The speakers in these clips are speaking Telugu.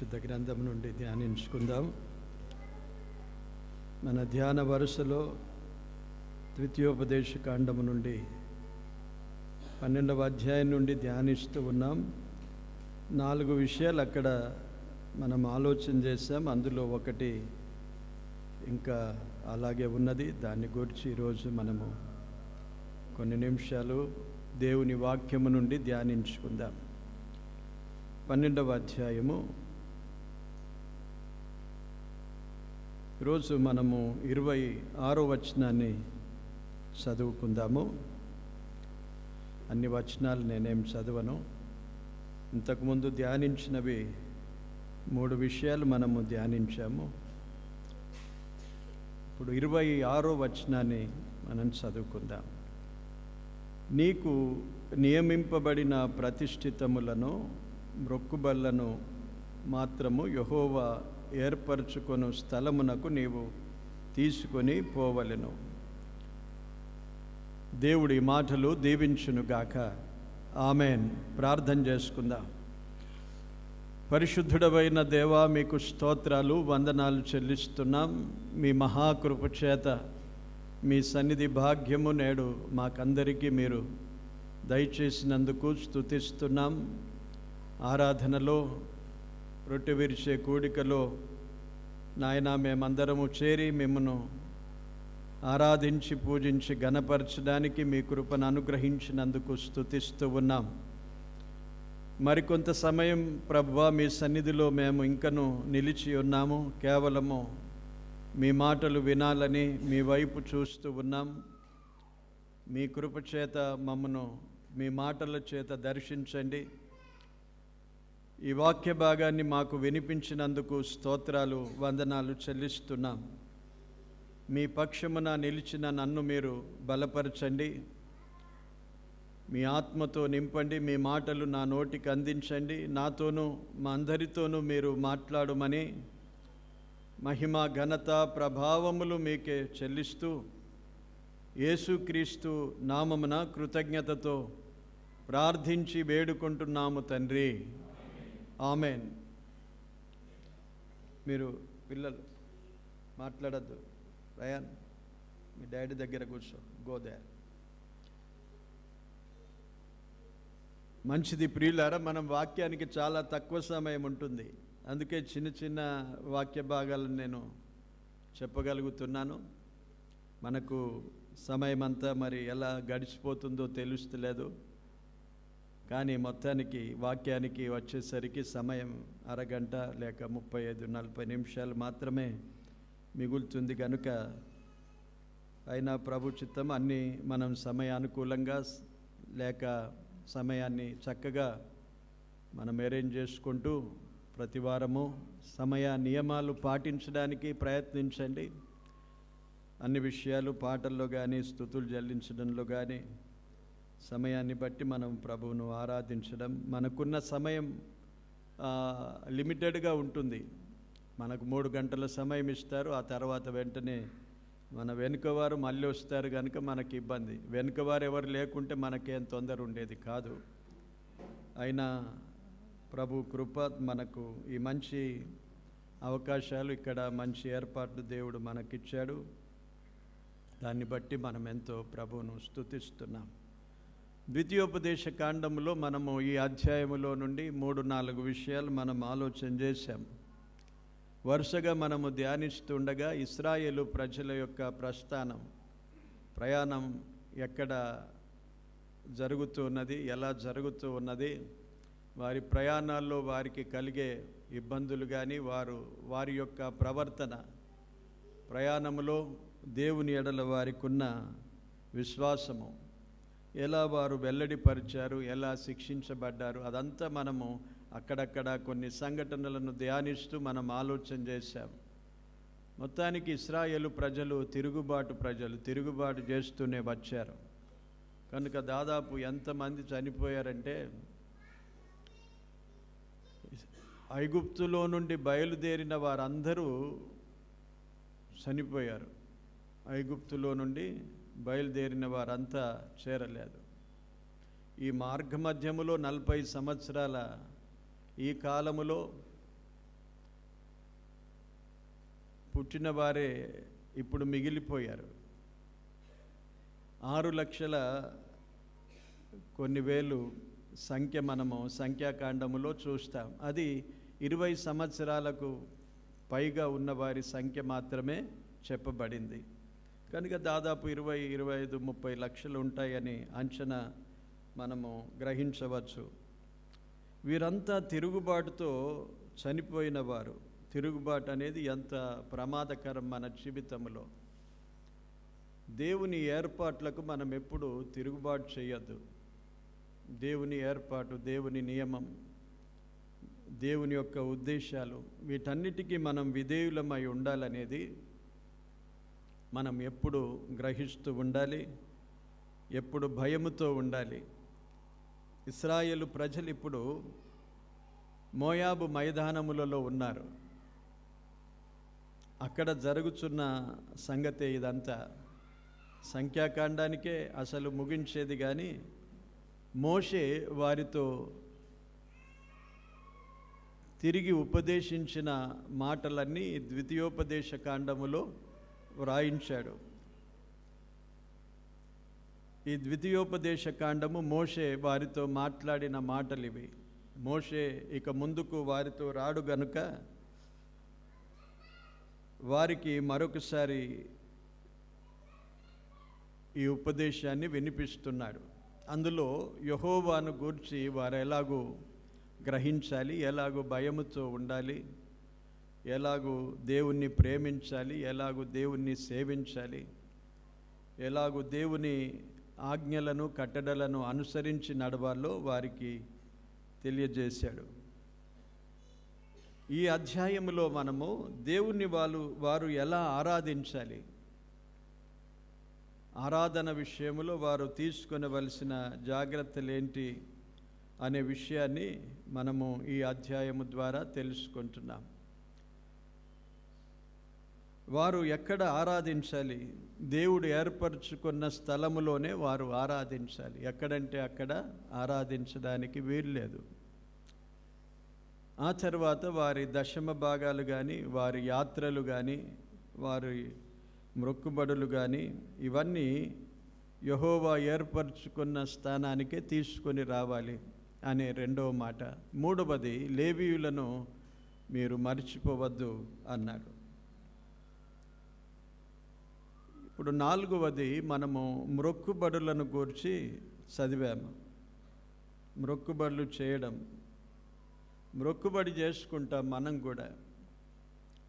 పరిశుద్ధ గ్రంథం నుండి ధ్యానించుకుందాం. మన ధ్యాన వరుసలో ద్వితీయోపదేశ కాండము నుండి 12వ అధ్యాయం నుండి ధ్యానిస్తూ ఉన్నాం. 4 విషయాలు అక్కడ మనం ఆలోచన చేసాం. అందులో ఒకటి ఇంకా అలాగే ఉన్నది. దాన్ని గురించి ఈరోజు మనము కొన్ని నిమిషాలు దేవుని వాక్యము నుండి ధ్యానించుకుందాం. 12వ అధ్యాయము. ఈరోజు మనము 26వ వచనాన్ని చదువుకుందాము. అన్ని వచనాలు నేనేం చదవను. ఇంతకుముందు ధ్యానించినవి 3 విషయాలు మనము ధ్యానించాము. ఇప్పుడు 26వ వచనాన్ని మనం చదువుకుందాం. నీకు నియమింపబడిన ప్రతిష్ఠితములను మ్రొక్కుబళ్లను మాత్రము యెహోవా ఏర్పరచుకొను స్థలమునకు నీవు తీసుకొని పోవలెను. దేవుడి మాటలు దీవించునుగాక. ఆమెన్. ప్రార్థన చేసుకుందాం. పరిశుద్ధుడవైన దేవా, మీకు స్తోత్రాలు, వందనాలు చెల్లిస్తున్నాం. మీ మహాకృప చేత మీ సన్నిధి భాగ్యము నేడు మాకందరికీ మీరు దయచేసినందుకు స్తుతిస్తున్నాం. ఆరాధనలో, రొట్టె విరిచే కూడికలో నాయనా మేమందరము చేరి మిమ్మను ఆరాధించి పూజించి ఘనపరచడానికి మీ కృపను అనుగ్రహించినందుకు స్తుతిస్తూ ఉన్నాం. మరికొంత సమయం ప్రభువా మీ సన్నిధిలో మేము ఇంకను నిలిచి ఉన్నాము. కేవలము మీ మాటలు వినాలని మీ వైపు చూస్తూ ఉన్నాం. మీ కృప చేత మమ్మను మీ మాటల చేత దర్శించండి. ఈ వాక్య భాగాన్ని మాకు వినిపించినందుకు స్తోత్రాలు, వందనాలు చెల్లిస్తున్నాం. మీ పక్షమున నిలిచిన నన్ను మీరు బలపరచండి. మీ ఆత్మతో నింపండి. మీ మాటలు నా నోటికి అందించండి. నాతోనూ మా అందరితోనూ మీరు మాట్లాడమని మహిమ, ఘనత, ప్రభావములు మీకే చెల్లిస్తూ యేసుక్రీస్తు నామమున కృతజ్ఞతతో ప్రార్థించి వేడుకుంటున్నాము తండ్రి. ఆమెన్. మీరు పిల్లలు మాట్లాడద్దు. రయాన్, మీ డాడీ దగ్గర కూర్చో. గోదే. మంచిది ప్రియులారా. మనం వాక్యానికి చాలా తక్కువ సమయం ఉంటుంది. అందుకే చిన్న చిన్న వాక్య భాగాలను నేను చెప్పగలుగుతున్నాను. మనకు సమయం అంతా మరి ఎలా గడిచిపోతుందో తెలుస్తలేదు. కానీ మొత్తానికి వాక్యానికి వచ్చేసరికి సమయం అరగంట లేక 35-40 నిమిషాలు మాత్రమే మిగులుతుంది. కనుక అయినా ప్రభు చిత్తం అన్నీ మనం సమయానుకూలంగా లేక సమయాన్ని చక్కగా మనం అరేంజ్ చేసుకుంటూ ప్రతి వారము సమయ నియమాలు పాటించడానికి ప్రయత్నించండి. అన్ని విషయాలు, పాటల్లో కానీ స్తుతులు చెల్లించడంలో కానీ సమయాన్ని బట్టి మనం ప్రభువును ఆరాధించడం. మనకున్న సమయం లిమిటెడ్గా ఉంటుంది. మనకు 3 గంటల సమయం ఇస్తారు. ఆ తర్వాత వెంటనే మన వెనుకవారు మళ్ళీ వస్తారు. కనుక మనకి ఇబ్బంది. వెనుకవారు ఎవరు లేకుంటే మనకేం తొందర ఉండేది కాదు. అయినా ప్రభు కృప మనకు ఈ మంచి అవకాశాలు, ఇక్కడ మంచి ఏర్పాట్లు దేవుడు మనకిచ్చాడు. దాన్ని బట్టి మనం ఎంతో ప్రభువును స్తుతిస్తున్నాం. ద్వితీయోపదేశ కాండములో మనము ఈ అధ్యాయములో నుండి 3-4 విషయాలు మనం ఆలోచన చేశాం. వరుసగా మనము ధ్యానిస్తుండగా ఇశ్రాయేలు ప్రజల యొక్క ప్రయాణం ఎక్కడ జరుగుతూ ఉన్నది, ఎలా జరుగుతూ ఉన్నది, వారి ప్రయాణాల్లో వారికి కలిగే ఇబ్బందులు కానీ వారి యొక్క ప్రవర్తన, ప్రయాణములో దేవుని ఎడల వారికి ఉన్న విశ్వాసము, ఎలా వారు వెల్లడిపరిచారు, ఎలా శిక్షించబడ్డారు, అదంతా మనము అక్కడక్కడ కొన్ని సంఘటనలను ధ్యానిస్తూ మనం ఆలోచన చేశాం. మొత్తానికి ఇశ్రాయేలు ప్రజలు తిరుగుబాటు చేస్తూనే వచ్చారు. కనుక దాదాపు ఎంతమంది చనిపోయారంటే, ఐగుప్తులో నుండి బయలుదేరిన వారందరూ చనిపోయారు. ఐగుప్తులో నుండి బయలుదేరిన వారంతా చేరలేదు. ఈ మార్గ మధ్యములో 40 సంవత్సరాల ఈ కాలములో పుట్టిన వారే ఇప్పుడు మిగిలిపోయారు. 6 లక్షల కొన్ని వేలు సంఖ్య మనము సంఖ్యాకాండములో చూస్తాం. అది 20 సంవత్సరాలకు పైగా ఉన్నవారి సంఖ్య మాత్రమే చెప్పబడింది. కనుక దాదాపు 20, 25, 30 లక్షలు ఉంటాయని అంచనా మనము గ్రహించవచ్చు. వీరంతా తిరుగుబాటుతో చనిపోయిన వారు. తిరుగుబాటు అనేది ఎంత ప్రమాదకరం మన జీవితంలో. దేవుని ఏర్పాట్లకు మనం ఎప్పుడు తిరుగుబాటు చేయొద్దు. దేవుని ఏర్పాటు, దేవుని నియమం, దేవుని యొక్క ఉద్దేశాలు, వీటన్నిటికీ మనం విధేయులమై ఉండాలనేది మనం ఎప్పుడు గ్రహిస్తూ ఉండాలి, ఎప్పుడు భయముతో ఉండాలి. ఇశ్రాయేలు ప్రజలు ఇప్పుడు మోయాబు మైదానములలో ఉన్నారు. అక్కడ జరుగుతున్న సంగతే ఇదంతా. సంఖ్యాకాండానికే అసలు ముగించేది. కానీ మోషే వారితో తిరిగి ఉపదేశించిన మాటలన్నీ ద్వితీయోపదేశ కాండములో వ్రాయించాడు. ఈ ద్వితీయోపదేశ కాండము మోషే వారితో మాట్లాడిన మాటలు ఇవి. మోషే ఇక ముందుకు వారితో రాడు గనుక వారికి మరొకసారి ఈ ఉపదేశాన్ని వినిపిస్తున్నాడు. అందులో యెహోవాను గూర్చి వారు ఎలాగూ గ్రహించాలి, ఎలాగూ భయముతో ఉండాలి, ఎలాగూ దేవుణ్ణి ప్రేమించాలి, ఎలాగూ దేవుణ్ణి సేవించాలి, ఎలాగూ దేవుని ఆజ్ఞలను కట్టడలను అనుసరించి నడవాలో వారికి తెలియజేశాడు. ఈ అధ్యాయంలో మనము దేవుణ్ణి వారు ఎలా ఆరాధించాలి, ఆరాధన విషయంలో వారు తీసుకొనవలసిన జాగ్రత్తలేంటి అనే విషయాన్ని మనము ఈ అధ్యాయము ద్వారా తెలుసుకుంటున్నాం. వారు ఎక్కడ ఆరాధించాలి? దేవుడు ఏర్పరచుకున్న స్థలములోనే వారు ఆరాధించాలి. ఎక్కడంటే అక్కడ ఆరాధించడానికి వీల్లేదు. ఆ తర్వాత వారి దశమ భాగాలు కానీ, వారి యాత్రలు కానీ, వారి మొక్కుబడులు కానీ, ఇవన్నీ యెహోవా ఏర్పరచుకున్న స్థానానికే తీసుకొని రావాలి అనే రెండవ మాట. మూడవది, లేవీయులను మీరు మర్చిపోవద్దు అన్నాడు. ఇప్పుడు నాలుగవది, మనము మొక్కుబడులను గూర్చి చదివాము. మొక్కుబడులు చేయడం, మొక్కుబడి చేసుకుంటాం మనం కూడా.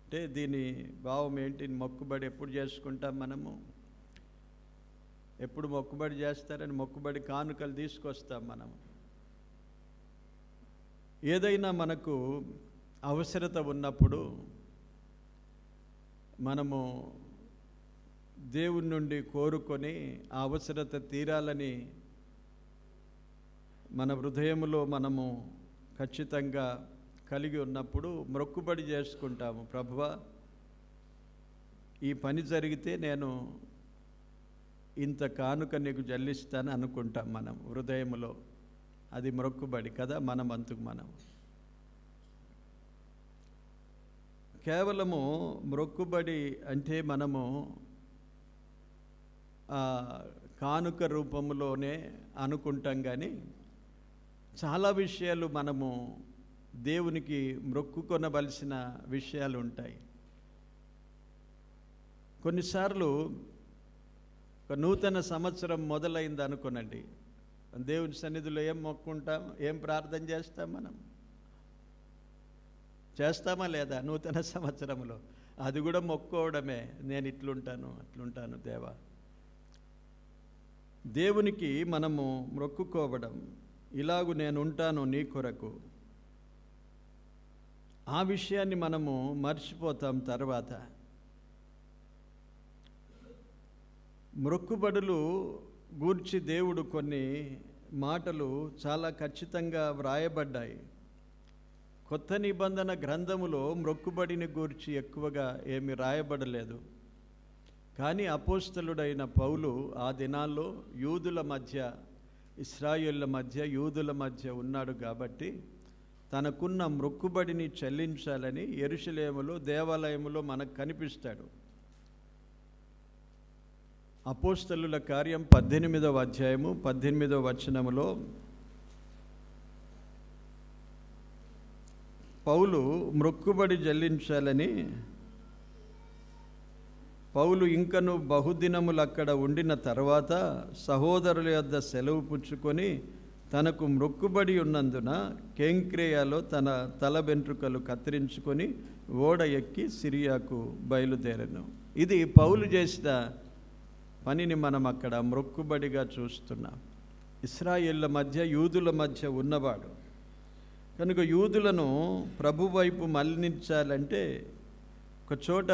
అంటే దీని భావం ఏంటి? మొక్కుబడి ఎప్పుడు చేసుకుంటాం మనము? ఎప్పుడు మొక్కుబడి చేస్తారని మొక్కుబడి కానుకలు తీసుకొస్తాం మనము. ఏదైనా మనకు అవసరత ఉన్నప్పుడు మనము దేవుని నుండి కోరుకొని ఆ అవసరత తీరాలని మన హృదయంలో మనము ఖచ్చితంగా కలిగి ఉన్నప్పుడు మొక్కుబడి చేసుకుంటాము. ప్రభువా, ఈ పని జరిగితే నేను ఇంత కానుక నీకు చెల్లిస్తాను అనుకుంటాం మనం హృదయంలో. అది మొక్కుబడి కదా, మనం అంతుకు మనం. కేవలము మొక్కుబడి అంటే మనము కానుక రూపంలోనే అనుకుంటాం. కానీ చాలా విషయాలు మనము దేవునికి మొక్కుకొనవలసిన విషయాలు ఉంటాయి. కొన్నిసార్లు నూతన సంవత్సరం మొదలైంది అనుకోనండి, దేవుని సన్నిధిలో ఏం మొక్కుంటాం, ఏం ప్రార్థన చేస్తాం? మనం చేస్తామా లేదా? నూతన సంవత్సరంలో అది కూడా మొక్కుకోవడమే. నేను ఇట్లుంటాను, అట్లుంటాను దేవా. దేవునికి మనము మొక్కుకోవడం, ఇలాగు నేను ఉంటాను నీ కొరకు. ఆ విషయాన్ని మనము మర్చిపోతాం. తర్వాత మొక్కుబడులు గూర్చి దేవుడు కొన్ని మాటలు చాలా ఖచ్చితంగా వ్రాయబడ్డాయి. కొత్త నిబంధన గ్రంథములో మొక్కుబడిని గూర్చి ఎక్కువగా ఏమి రాయబడలేదు. కానీ అపోస్తలుడైన పౌలు ఆ దినాల్లో యూదుల మధ్య, ఇశ్రాయేళ్ల మధ్య, యూదుల మధ్య ఉన్నాడు కాబట్టి తనకున్న మొక్కుబడిని చెల్లించాలని యెరూషలేములో దేవాలయములో మనకు కనిపిస్తాడు. అపోస్తలుల కార్యం 18వ అధ్యాయము 18వ వచనములో పౌలు మొక్కుబడి చెల్లించాలని పౌలు ఇంకను బహుదినములు అక్కడ ఉండిన తర్వాత సహోదరుల యొద్ద సెలవు పుచ్చుకొని తనకు మొక్కుబడి ఉన్నందున కేంక్రేయాలో తన తల వెంట్రుకలు కత్తిరించుకొని ఓడ ఎక్కి సిరియాకు బయలుదేరను. ఇది పౌలు చేసిన పనిని మనం అక్కడ మొక్కుబడిగా చూస్తున్నాం. ఇశ్రాయేళ్ల మధ్య యూదుల మధ్య ఉన్నవాడు కనుక యూదులను ప్రభు వైపు మళ్లించాలంటే ఒక చోట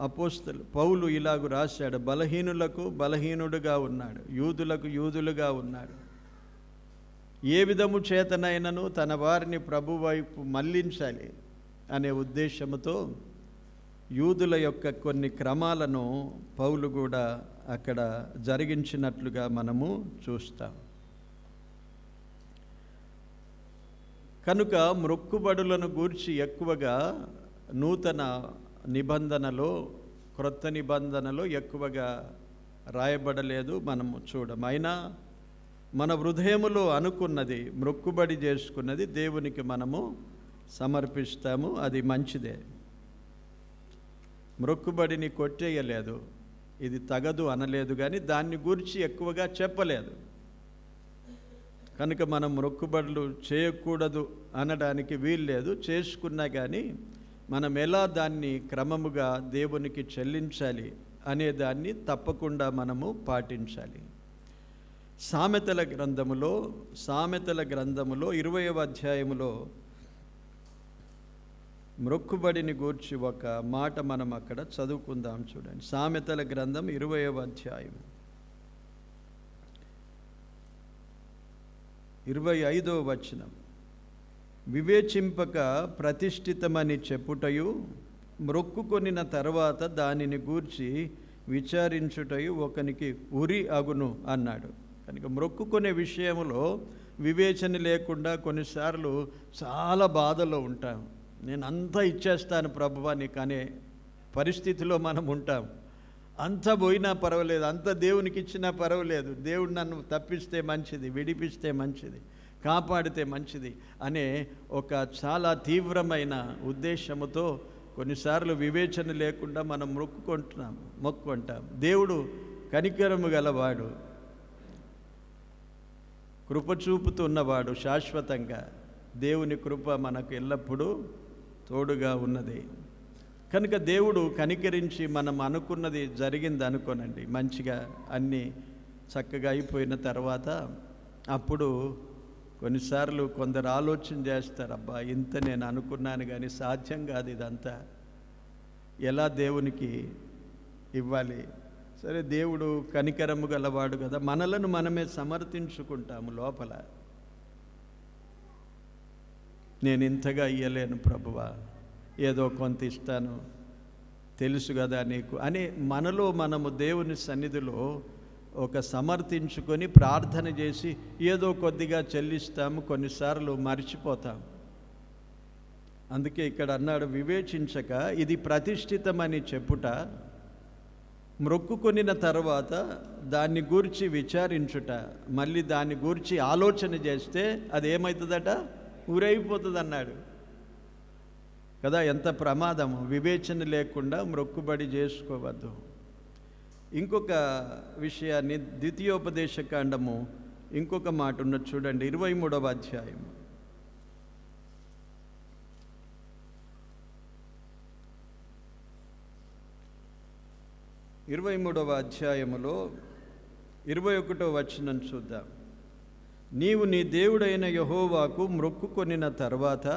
అపోస్తలు పౌలు ఇలాగు రాశాడు, బలహీనులకు బలహీనుడుగా ఉన్నాడు, యూదులకు యూదులుగా ఉన్నాడు. ఏ విధము చేతనైనను తన వారిని ప్రభు వైపు మళ్లించాలి అనే ఉద్దేశంతో యూదుల యొక్క కొన్ని క్రమాలను పౌలు కూడా అక్కడ జరిగించినట్లుగా మనము చూస్తాం. కనుక మొక్కుబడులను గూర్చి ఎక్కువగా నూతన నిబంధనలో క్రొత్త నిబంధనలో ఎక్కువగా రాయబడలేదు, మనము చూడం. అయినా మన హృదయములో అనుకున్నది మొక్కుబడి చేసుకున్నది దేవునికి మనము సమర్పిస్తాము, అది మంచిదే. మొక్కుబడిని కొట్టేయలేదు, ఇది తగదు అనలేదు, కానీ దాన్ని గురించి ఎక్కువగా చెప్పలేదు. కనుక మనం మొక్కుబడులు చేయకూడదు అనడానికి వీల్లేదు. చేసుకున్నా కానీ మనం ఎలా దాన్ని క్రమముగా దేవునికి చెల్లించాలి అనేదాన్ని తప్పకుండా మనము పాటించాలి. సామెతల గ్రంథములో 20వ అధ్యాయములో మొక్కుబడిని గూర్చి ఒక మాట మనం అక్కడ చదువుకుందాం. చూడండి, సామెతల గ్రంథం 20వ అధ్యాయం 25వ వచనం. వివేచింపక ప్రతిష్ఠితమని చెప్పుటయు మొక్కుకొనిన తర్వాత దానిని గూర్చి విచారించుటయు ఒకనికి ఉరి అగును అన్నాడు. కనుక మొక్కుకునే విషయంలో వివేచన లేకుండా కొన్నిసార్లు చాలా బాధలో ఉంటాం. నేను అంతా ఇచ్చేస్తాను ప్రభువా నీకు అనే పరిస్థితిలో మనం ఉంటాం. అంత పోయినా పర్వాలేదు, అంత దేవునికి ఇచ్చినా పర్వాలేదు, దేవుడు నన్ను తప్పిస్తే మంచిది, విడిపిస్తే మంచిది, కాపాడితే మంచిది అనే ఒక చాలా తీవ్రమైన ఉద్దేశముతో కొన్నిసార్లు వివేచన లేకుండా మనం మొక్కుకుంటాం. దేవుడు కనికరము గలవాడు, కృప చూపుతున్నవాడు. శాశ్వతంగా దేవుని కృప మనకు ఎల్లప్పుడూ తోడుగా ఉన్నది. కనుక దేవుడు కనికరించి మనం అనుకున్నది జరిగింది అనుకోనండి, మంచిగా అన్నీ చక్కగా అయిపోయిన తర్వాత అప్పుడు కొన్నిసార్లు కొందరు ఆలోచన చేస్తారు, అబ్బా ఇంత నేను అనుకున్నాను కానీ సాధ్యం కాదు, ఇదంతా ఎలా దేవునికి ఇవ్వాలి. సరే, దేవుడు కనికరము గలవాడు కదా, మనలను మనమే సమర్థించుకుంటాము లోపల. నేను ఇంతగా ఇయ్యలేను ప్రభువా, ఏదో కొంత ఇస్తాను, తెలుసు కదా నీకు అని మనలో మనము దేవుని సన్నిధిలో ఒక సమర్థించుకొని ప్రార్థన చేసి ఏదో కొద్దిగా చెల్లిస్తాము, కొన్నిసార్లు మర్చిపోతాం. అందుకే ఇక్కడ అన్నాడు, వివేచించక ఇది ప్రతిష్ఠితమని చెప్పుట, మొక్కుకొనిన తర్వాత దాన్ని గూర్చి విచారించుట, మళ్ళీ దాన్ని గూర్చి ఆలోచన చేస్తే అది ఏమవుతుందట, ఊరైపోతుంది అన్నాడు కదా. ఎంత ప్రమాదము, వివేచన లేకుండా మొక్కుబడి చేసుకోవద్దు. ఇంకొక విషయాన్ని ద్వితీయోపదేశకాండము ఇంకొక మాట ఉన్నది చూడండి, 23వ అధ్యాయం 23వ అధ్యాయములో 21వ వచనం చూద్దాం. నీవు నీ దేవుడైన యెహోవాకు మొక్కుకొనిన తర్వాత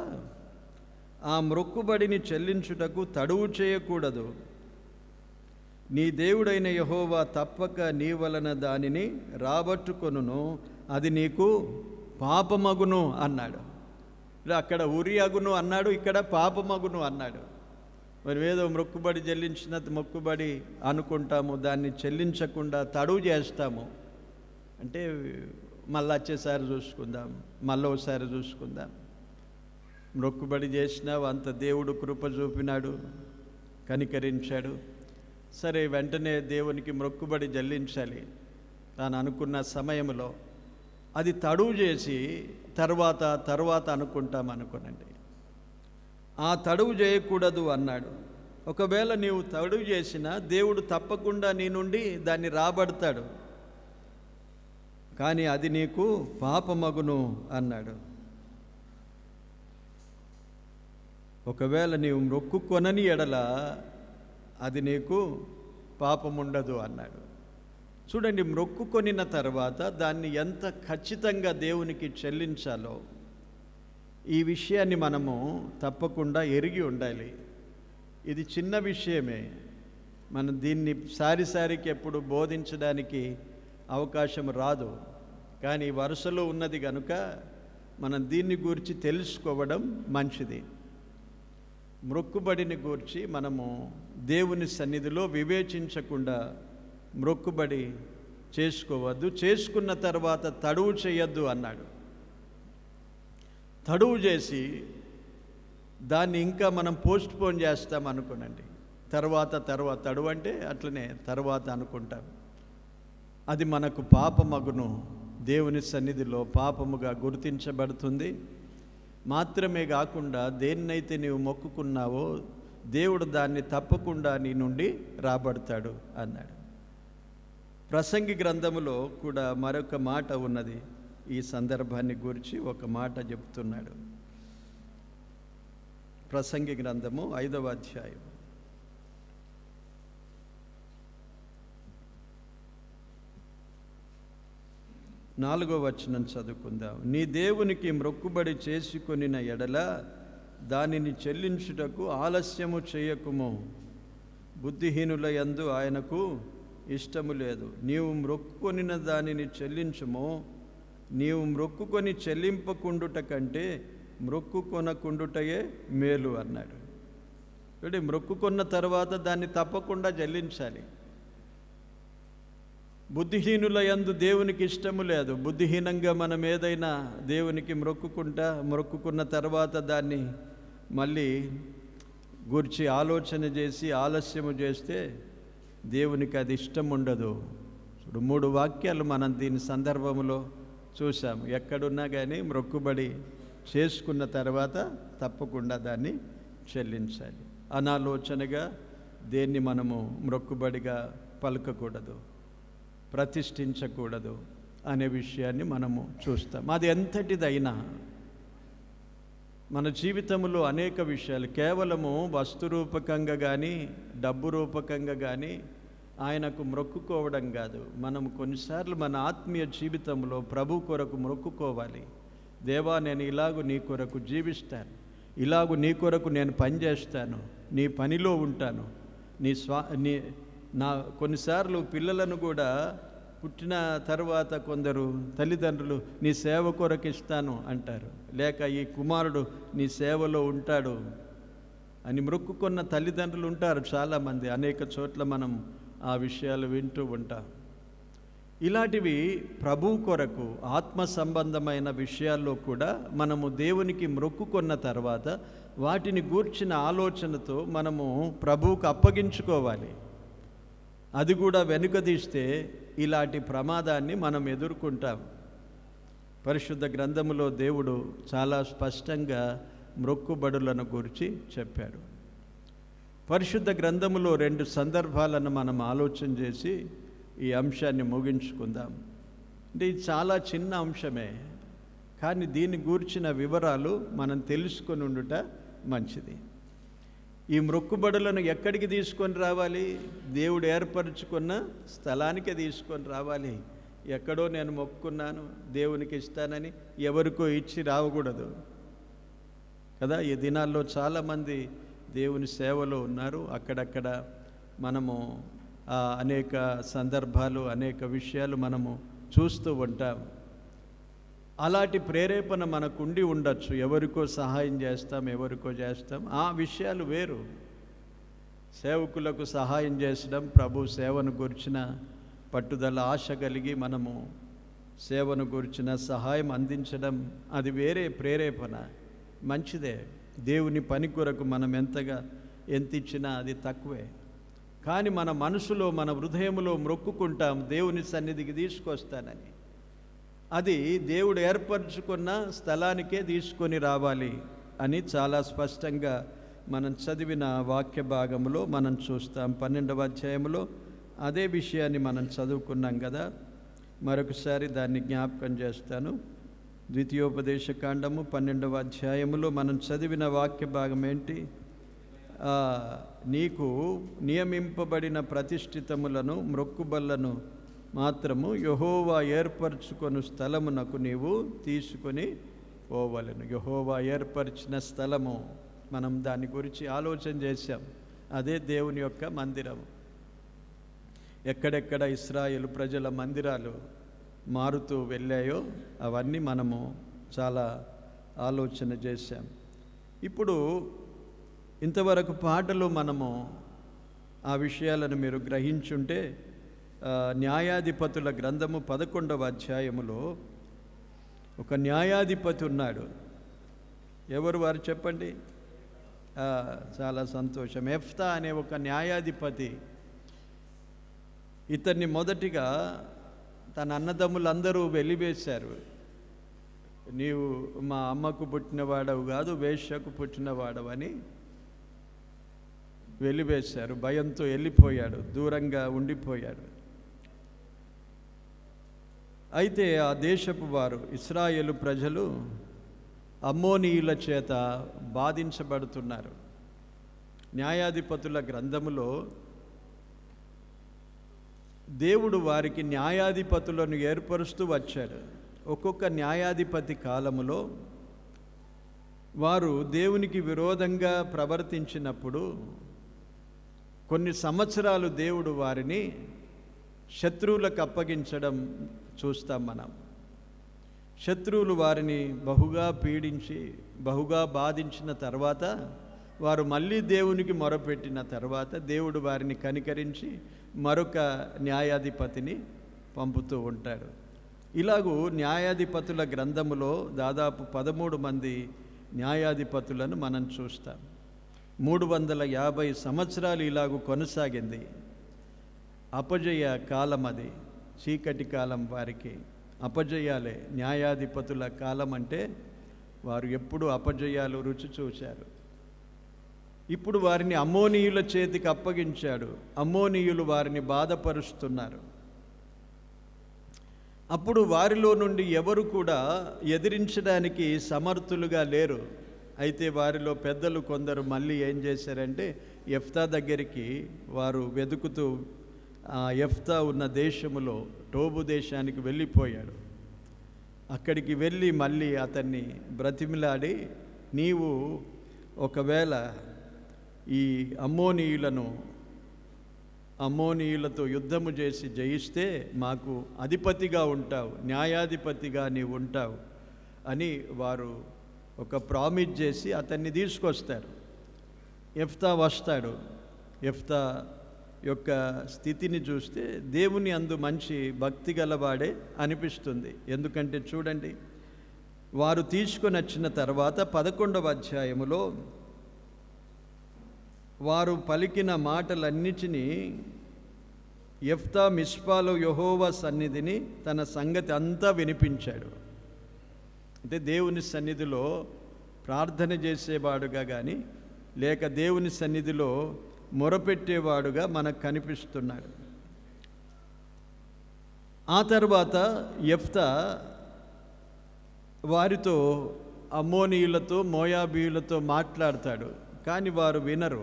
ఆ మొక్కుబడిని చెల్లించుటకు తడువు చేయకూడదు. నీ దేవుడైన యెహోవా తప్పక నీ వలన దానిని రాబట్టుకొనును, అది నీకు పాపమగును అన్నాడు. అక్కడ ఉరి అగును అన్నాడు, ఇక్కడ పాపమగును అన్నాడు. మరి ఏదో మొక్కుబడి చెల్లించిన మొక్కుబడి అనుకుంటాము, దాన్ని చెల్లించకుండా తడువు చేస్తాము. అంటే మళ్ళీ వచ్చేసారి చూసుకుందాం, మళ్ళీ ఒకసారి చూసుకుందాం. మొక్కుబడి చేసినావు, అంత దేవుడు కృప చూపినాడు, కనికరించాడు. సరే, వెంటనే దేవునికి మొక్కుబడి చెల్లించాలి. తాను అనుకున్న సమయంలో అది తడువు చేసి తర్వాత అనుకుంటాం అనుకోనండి. ఆ తడువు చేయకూడదు అన్నాడు. ఒకవేళ నీవు తడువు చేసినా దేవుడు తప్పకుండా నీ నుండి దాన్ని రాబడతాడు, కానీ అది నీకు పాపమగును అన్నాడు. ఒకవేళ నీవు మొక్కుకొనని ఎడల అది నీకు పాపముండదు అన్నాడు. చూడండి, మొక్కుకొనిన తర్వాత దాన్ని ఎంత ఖచ్చితంగా దేవునికి చెల్లించాలో ఈ విషయాన్ని మనము తప్పకుండా ఎరిగి ఉండాలి. ఇది చిన్న విషయమే, మనం దీన్ని సారికి ఎప్పుడు బోధించడానికి అవకాశం రాదు. కానీ వరుసలో ఉన్నది కనుక మనం దీన్ని గురించి తెలుసుకోవడం మంచిది. మొక్కుబడిని గూర్చి మనము దేవుని సన్నిధిలో వివేచించకుండా మొక్కుబడి చేసుకోవద్దు. చేసుకున్న తర్వాత తడువు చేయొద్దు అన్నాడు. తడువు చేసి దాన్ని ఇంకా మనం పోస్ట్ పోన్ చేస్తాం అనుకోనండి. తర్వాత తడువు అంటే అట్లనే తర్వాత అనుకుంటాం. అది మనకు పాపమగును, దేవుని సన్నిధిలో పాపముగా గుర్తించబడుతుంది. మాత్రమే కాకుండా దేన్నైతే నీవు మొక్కుకున్నావో దేవుడు దాన్ని తప్పకుండా నీ నుండి రాబడతాడు అన్నాడు. ప్రసంగి గ్రంథములో కూడా మరొక మాట ఉన్నది. ఈ సందర్భాన్ని గురించి ఒక మాట చెప్తున్నాడు. ప్రసంగి గ్రంథము 5వ అధ్యాయం 4వ వచనం చదువుకుందాం. నీ దేవునికి మొక్కుబడి చేసుకొనిన ఎడల దానిని చెల్లించుటకు ఆలస్యము చేయకుము. బుద్ధిహీనుల యందు ఆయనకు ఇష్టము లేదు. నీవు మొక్కుకొనిన దానిని చెల్లించుము. నీవు మొక్కుకొని చెల్లింపకుండుట కంటే మొక్కుకొనకుండుటయే మేలు అన్నాడు. అంటే మొక్కుకొన్న తర్వాత దాన్ని తప్పకుండా చెల్లించాలి. బుద్ధిహీనుల యందు దేవునికి ఇష్టము లేదు. బుద్ధిహీనంగా మనం ఏదైనా దేవునికి మొక్కుకున్న తర్వాత దాన్ని మళ్ళీ గూర్చి ఆలోచన చేసి ఆలస్యము చేస్తే దేవునికి అది ఇష్టం ఉండదు. ఇప్పుడు 3 వాక్యాలు మనం దీని సందర్భంలో చూసాము. ఎక్కడున్నా కానీ మొక్కుబడి చేసుకున్న తర్వాత తప్పకుండా దాన్ని చెల్లించాలి. అనాలోచనగా దేన్ని మనము మొక్కుబడిగా పలకకూడదు, ప్రతిష్ఠించకూడదు అనే విషయాన్ని మనము చూస్తాం. అది ఎంతటిదైనా మన జీవితంలో అనేక విషయాలు కేవలము వస్తురూపకంగా కానీ డబ్బు రూపకంగా కానీ ఆయనకు మొక్కుకోవడం కాదు. మనం కొన్నిసార్లు మన ఆత్మీయ జీవితంలో ప్రభు కొరకు మొక్కుకోవాలి. దేవా, నేను ఇలాగూ నీ కొరకు జీవిస్తాను, ఇలాగూ నీ కొరకు నేను పనిచేస్తాను, నీ పనిలో ఉంటాను, కొన్నిసార్లు పిల్లలను కూడా పుట్టిన తర్వాత కొందరు తల్లిదండ్రులు నీ సేవ కొరకు ఇస్తాను అంటారు, లేక ఈ కుమారుడు నీ సేవలో ఉంటాడు అని మొక్కుకున్న తల్లిదండ్రులు ఉంటారు చాలామంది. అనేక చోట్ల మనం ఆ విషయాలు వింటూ ఉంటాం. ఇలాంటివి ప్రభు కొరకు ఆత్మ సంబంధమైన విషయాల్లో కూడా మనము దేవునికి మొక్కుకున్న తర్వాత వాటిని గూర్చిన ఆలోచనతో మనము ప్రభువుకు అప్పగించుకోవాలి. అది కూడా వెనుకదీస్తే ఇలాంటి ప్రమాదాన్ని మనం ఎదుర్కొంటాం. పరిశుద్ధ గ్రంథములో దేవుడు చాలా స్పష్టంగా మొక్కుబడులను గురించి చెప్పాడు. పరిశుద్ధ గ్రంథములో 2 సందర్భాలను మనం ఆలోచన చేసి ఈ అంశాన్ని ముగించుకుందాం. అంటే ఇది చాలా చిన్న అంశమే, కానీ దీని గూర్చిన వివరాలు మనం తెలుసుకొని ఉండుట మంచిది. ఈ మొక్కుబడులను ఎక్కడికి తీసుకొని రావాలి? దేవుడు ఏర్పరచుకున్న స్థలానికే తీసుకొని రావాలి. ఎక్కడో నేను మొక్కుకున్నాను దేవునికి ఇస్తానని ఎవరికో ఇచ్చి రావకూడదు కదా. ఈ దినాల్లో చాలామంది దేవుని సేవలో ఉన్నారు. అక్కడక్కడ మనము అనేక సందర్భాలు అనేక విషయాలు మనము చూస్తూ ఉంటాం. అలాంటి ప్రేరేపణ మనకు ఉండి ఉండొచ్చు. ఎవరికో సహాయం చేస్తాం, ఎవరికో చేస్తాం, ఆ విషయాలు వేరు. సేవకులకు సహాయం చేసడం, ప్రభు సేవను గురించిన పట్టుదల ఆశ కలిగి మనము సేవను గురించిన సహాయం అందించడం, అది వేరే ప్రేరేపణ. మంచిదే. దేవుని పని కొరకు మనం ఎంత ఇచ్చినా అది తక్కువే. కానీ మన మనసులో, మన హృదయంలో మొక్కుకుంటాం, దేవుని సన్నిధికి తీసుకొస్తానని. అది దేవుడు ఏర్పరచుకున్న స్థలానికే తీసుకొని రావాలి అని చాలా స్పష్టంగా మనం చదివిన వాక్య భాగంలో మనం చూస్తాం. 12వ అధ్యాయంలో అదే విషయాన్ని మనం చదువుకున్నాం కదా. మరొకసారి దాన్ని జ్ఞాపకం చేస్తాను. ద్వితీయోపదేశకాండము 12వ అధ్యాయములో మనం చదివిన వాక్య భాగం ఏంటి? నీకు నియమింపబడిన ప్రతిష్ఠితములను మ్రొక్కుబళ్లను మాత్రము యెహోవా ఏర్పరచుకొను స్థలమునకు నీవు తీసుకొని పోవలెను. యెహోవా ఏర్పరిచిన స్థలము, మనం దాని గురించి ఆలోచన చేశాం. అదే దేవుని యొక్క మందిరము. ఎక్కడెక్కడ ఇశ్రాయేలు ప్రజల మందిరాలు మారుతూ వెళ్ళాయో అవన్నీ మనము చాలా ఆలోచన చేశాం. ఇప్పుడు ఇంతవరకు పాటలు మనము ఆ విషయాలను మీరు గ్రహించుంటే, న్యాయాధిపతుల గ్రంథము 11వ అధ్యాయములో ఒక న్యాయాధిపతి ఉన్నాడు. ఎవరు వారు చెప్పండి? చాలా సంతోషం. యెఫ్తా అనే ఒక న్యాయాధిపతి. ఇతన్ని మొదటిగా తన అన్నదమ్ములందరూ వెలివేశారు. నీవు మా అమ్మకు పుట్టినవాడవు కాదు, వేశ్యకు పుట్టినవాడవని వెలివేశారు. భయంతో వెళ్ళిపోయాడు, దూరంగా ఉండిపోయాడు. అయితే ఆ దేశపు వారు, ఇశ్రాయేలు ప్రజలు అమ్మోనీయుల చేత బాధించబడుతున్నారు. న్యాయాధిపతుల గ్రంథములో దేవుడు వారికి న్యాయాధిపతులను ఏర్పరుస్తూ వచ్చాడు. ఒక్కొక్క న్యాయాధిపతి కాలములో వారు దేవునికి విరోధంగా ప్రవర్తించినప్పుడు కొన్ని సంవత్సరాలు దేవుడు వారిని శత్రువులకు అప్పగించడం చూస్తాం మనం. శత్రువులు వారిని బహుగా పీడించి, బహుగా బాధించిన తర్వాత, వారు మళ్ళీ దేవునికి మొరపెట్టిన తర్వాత దేవుడు వారిని కనికరించి మరొక న్యాయాధిపతిని పంపుతూ ఉంటాడు. ఇలాగూ న్యాయాధిపతుల గ్రంథములో దాదాపు 13 మంది న్యాయాధిపతులను మనం చూస్తాం. 350 సంవత్సరాలు ఇలాగూ కొనసాగింది. అపజయ కాలం, అది చీకటి కాలం. వారికి అపజయాలే. న్యాయాధిపతుల కాలం అంటే వారు ఎప్పుడు అపజయాలు రుచి చూశారు. ఇప్పుడు వారిని అమ్మోనీయుల చేతికి అప్పగించాడు. అమ్మోనీయులు వారిని బాధపరుస్తున్నారు. అప్పుడు వారిలో నుండి ఎవరు కూడా ఎదిరించడానికి సమర్థులుగా లేరు. అయితే వారిలో పెద్దలు కొందరు మళ్ళీ ఏం చేశారంటే, యెఫ్తా దగ్గరికి వారు వెతుకుతూ యెఫ్తా ఉన్న దేశములో టోబు దేశానికి వెళ్ళిపోయాడు. అక్కడికి వెళ్ళి మళ్ళీ అతన్ని బ్రతిమిలాడి, నీవు ఒకవేళ ఈ అమ్మోనీయులతో యుద్ధము చేసి జయిస్తే మాకు అధిపతిగా ఉంటావు, న్యాయాధిపతిగా నీవు ఉంటావు అని వారు ఒక ప్రామిస్ చేసి అతన్ని తీసుకొస్తారు. యెఫ్తా వస్తాడు. యెఫ్తా యొక్క స్థితిని చూస్తే దేవుని అందు మంచి భక్తి గలవాడే అనిపిస్తుంది. ఎందుకంటే చూడండి, వారు తీసుకొని వచ్చిన తర్వాత 11వ అధ్యాయములో వారు పలికిన మాటలన్నిటినీ యెఫ్తా మిస్పాలో యెహోవా సన్నిధిని తన సంగతి అంతా వినిపించాడు. అంటే దేవుని సన్నిధిలో ప్రార్థన చేసేవాడుగా కానీ, లేక దేవుని సన్నిధిలో మొరపెట్టేవాడుగా మనకు కనిపిస్తున్నాడు. ఆ తర్వాత యెఫ్తా వారితో, అమ్మోనీయులతో, మోయాబీయులతో మాట్లాడతాడు. కానీ వారు వినరు.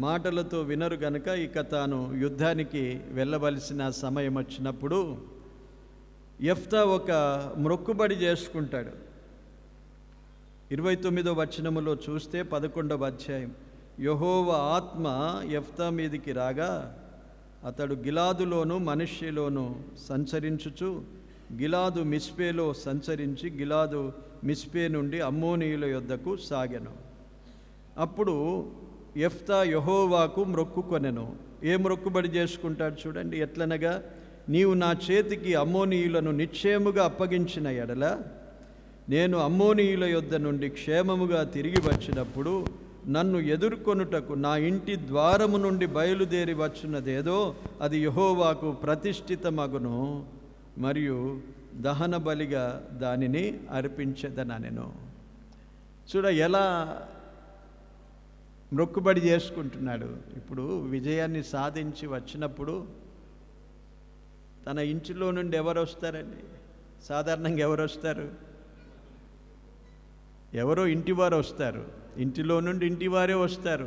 మాటలతో వినరు గనుక ఇక తాను యుద్ధానికి వెళ్ళవలసిన సమయం వచ్చినప్పుడు యెఫ్తా ఒక మొక్కుబడి చేసుకుంటాడు. 29వ వచనములో చూస్తే 11వ అధ్యాయం, యెహోవా ఆత్మ యెఫ్తా మీదికి రాగా అతడు గిలాదులోను మనష్షెలోను సంచరించుచు గిలాదు మిస్పేలో సంచరించి గిలాదు మిస్పే నుండి అమ్మోనీయుల యొద్దకు సాగెను. అప్పుడు యెఫ్తా యెహోవాకు మొక్కుకొనెను. ఏ మొక్కుబడి చేసుకుంటాడు చూడండి. ఎట్లనగా, నీవు నా చేతికి అమ్మోనీయులను నిశ్చయముగా అప్పగించిన ఎడల నేను అమ్మోనీయుల యొద్ద నుండి క్షేమముగా తిరిగి వచ్చినప్పుడు నన్ను ఎదుర్కొనుటకు నా ఇంటి ద్వారము నుండి బయలుదేరి వచ్చున్నదేదో అది యెహోవాకు ప్రతిష్ఠితమగును, మరియు దహన బలిగా దానిని అర్పించెదనెను. చూడ ఎలా మొక్కుబడి చేసుకుంటున్నాడు. ఇప్పుడు విజయాన్ని సాధించి వచ్చినప్పుడు తన ఇంటిలో నుండి ఎవరు వస్తారండి? సాధారణంగా ఎవరు వస్తారు? ఎవరో ఇంటివారు వస్తారు. ఇంటిలో నుండి ఇంటివారే వస్తారు,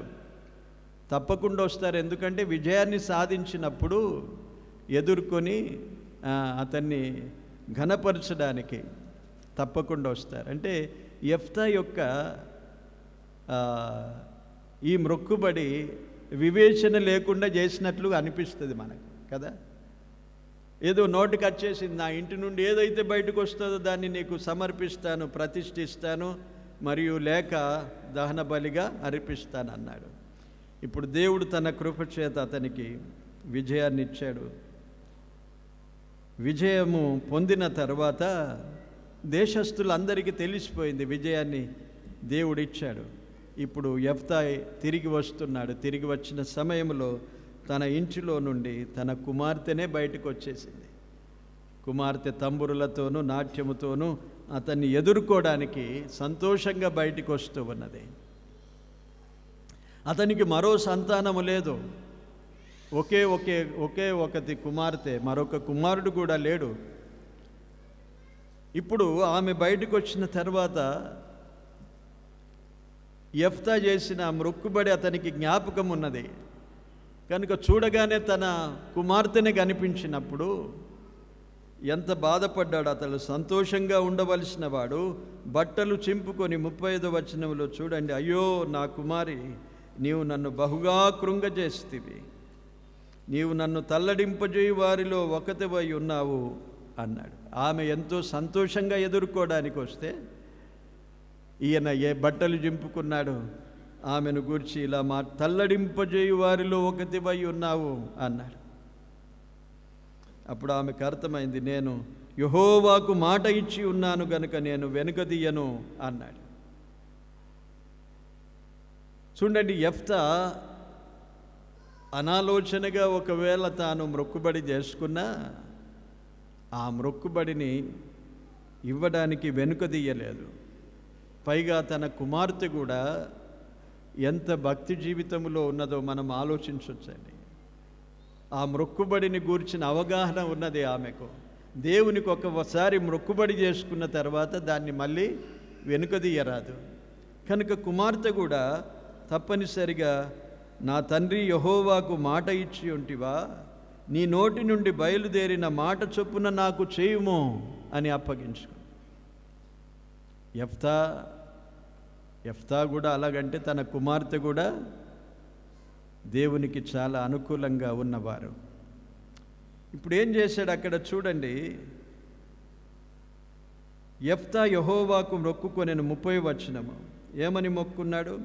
తప్పకుండా వస్తారు. ఎందుకంటే విజయాన్ని సాధించినప్పుడు ఎదుర్కొని అతన్ని ఘనపరచడానికి తప్పకుండా వస్తారు. అంటే యెఫ్తా యొక్క ఈ మొక్కుబడి వివేచన లేకుండా చేసినట్లుగా అనిపిస్తుంది మనకు కదా. ఏదో నోటికి వచ్చేసింది, నా ఇంటి నుండి ఏదైతే బయటకు వస్తుందో దాన్ని నీకు సమర్పిస్తాను, ప్రతిష్ఠిస్తాను, మరియు లేక దహన బలిగా అర్పిస్తాను అన్నాడు. ఇప్పుడు దేవుడు తన కృప చేత అతనికి విజయాన్ని ఇచ్చాడు. విజయము పొందిన తర్వాత దేశస్థులందరికీ తెలిసిపోయింది విజయాన్ని దేవుడిచ్చాడు. ఇప్పుడు యెఫ్తా తిరిగి వస్తున్నాడు. తిరిగి వచ్చిన సమయంలో తన ఇంటిలో నుండి తన కుమార్తెనే బయటకు వచ్చేసింది. కుమార్తె తంబురులతోనూ నాట్యముతోనూ అతన్ని ఎదుర్కోవడానికి సంతోషంగా బయటకు వస్తూ ఉన్నది. అతనికి మరో సంతానము లేదు. ఒకే ఒకటి కుమార్తె, మరొక కుమారుడు కూడా లేడు. ఇప్పుడు ఆమె బయటకు వచ్చిన తర్వాత యెఫ్తా చేసిన మొక్కుబడి అతనికి జ్ఞాపకం ఉన్నది కనుక చూడగానే తన కుమార్తెని కనిపించినప్పుడు ఎంత బాధపడ్డాడు. అతడు సంతోషంగా ఉండవలసిన వాడు బట్టలు చింపుకొని 35వ వచనంలో చూడండి, అయ్యో నా కుమారి, నీవు నన్ను బహుగా కృంగజేస్తివి, నీవు నన్ను తల్లడింపజేయి వారిలో ఒకటివై ఉన్నావు అన్నాడు. ఆమె ఎంతో సంతోషంగా ఎదుర్కోవడానికి వస్తే ఈయన ఏ బట్టలు చింపుకున్నాడు, ఆమెను గూర్చి ఇలా తల్లడింపజేయి వారిలో ఒకటివై ఉన్నావు అన్నాడు. అప్పుడు ఆమెకు అర్థమైంది, నేను యెహోవాకు మాట ఇచ్చి ఉన్నాను గనుక నేను వెనుకదీయను అన్నాడు. చూడండి, యెఫ్తా అనాలోచనగా ఒకవేళ తాను మొక్కుబడి చేసుకున్నా ఆ మొక్కుబడిని ఇవ్వడానికి వెనుకదీయలేదు. పైగా తన కుమార్తె కూడా ఎంత భక్తి జీవితంలో ఉన్నదో మనం ఆలోచించవచ్చండి. ఆ మొక్కుబడిని గూర్చిన అవగాహన ఉన్నది ఆమెకు. దేవునికి ఒకసారి మొక్కుబడి చేసుకున్న తర్వాత దాన్ని మళ్ళీ వెనుకదీయరాదు. కనుక కుమార్తె కూడా తప్పనిసరిగా నా తండ్రి యెహోవాకు మాట ఇచ్చి ఉంటివా, నీ నోటి నుండి బయలుదేరిన మాట చొప్పున నాకు చేయుము అని అప్పగించుకో. యెఫ్తా కూడా అలాగంటే తన కుమార్తె కూడా దేవునికి చాలా అనుకూలంగా ఉన్నవారు. ఇప్పుడు ఏం చేశాడు అక్కడ చూడండి, యెఫ్తా యెహోవాకు మొక్కుకొనెను. 30వ వచనము ఏమని మొక్కున్నాడు?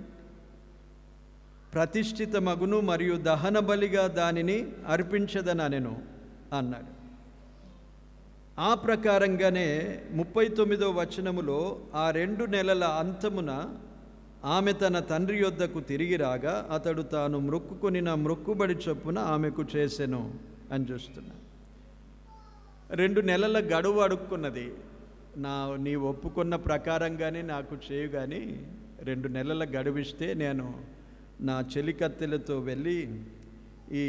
ప్రతిష్ఠితమగును మరియు దహన బలిగా దానిని అర్పించదనెను అన్నాడు. ఆ ప్రకారంగానే 39వ వచనములో ఆ 2 నెలల అంతమున ఆమె తన తండ్రి యొద్దకు తిరిగి రాగా అతడు తాను మొక్కుకొనిన మొక్కుబడి చొప్పున ఆమెకు చేసెను అని చూస్తున్నా. 2 నెలల గడువు అడుక్కున్నది. నీ ఒప్పుకున్న ప్రకారంగానే నాకు చేయు, కానీ 2 నెలల గడువిస్తే నేను నా చెలికత్తెలతో వెళ్ళి ఈ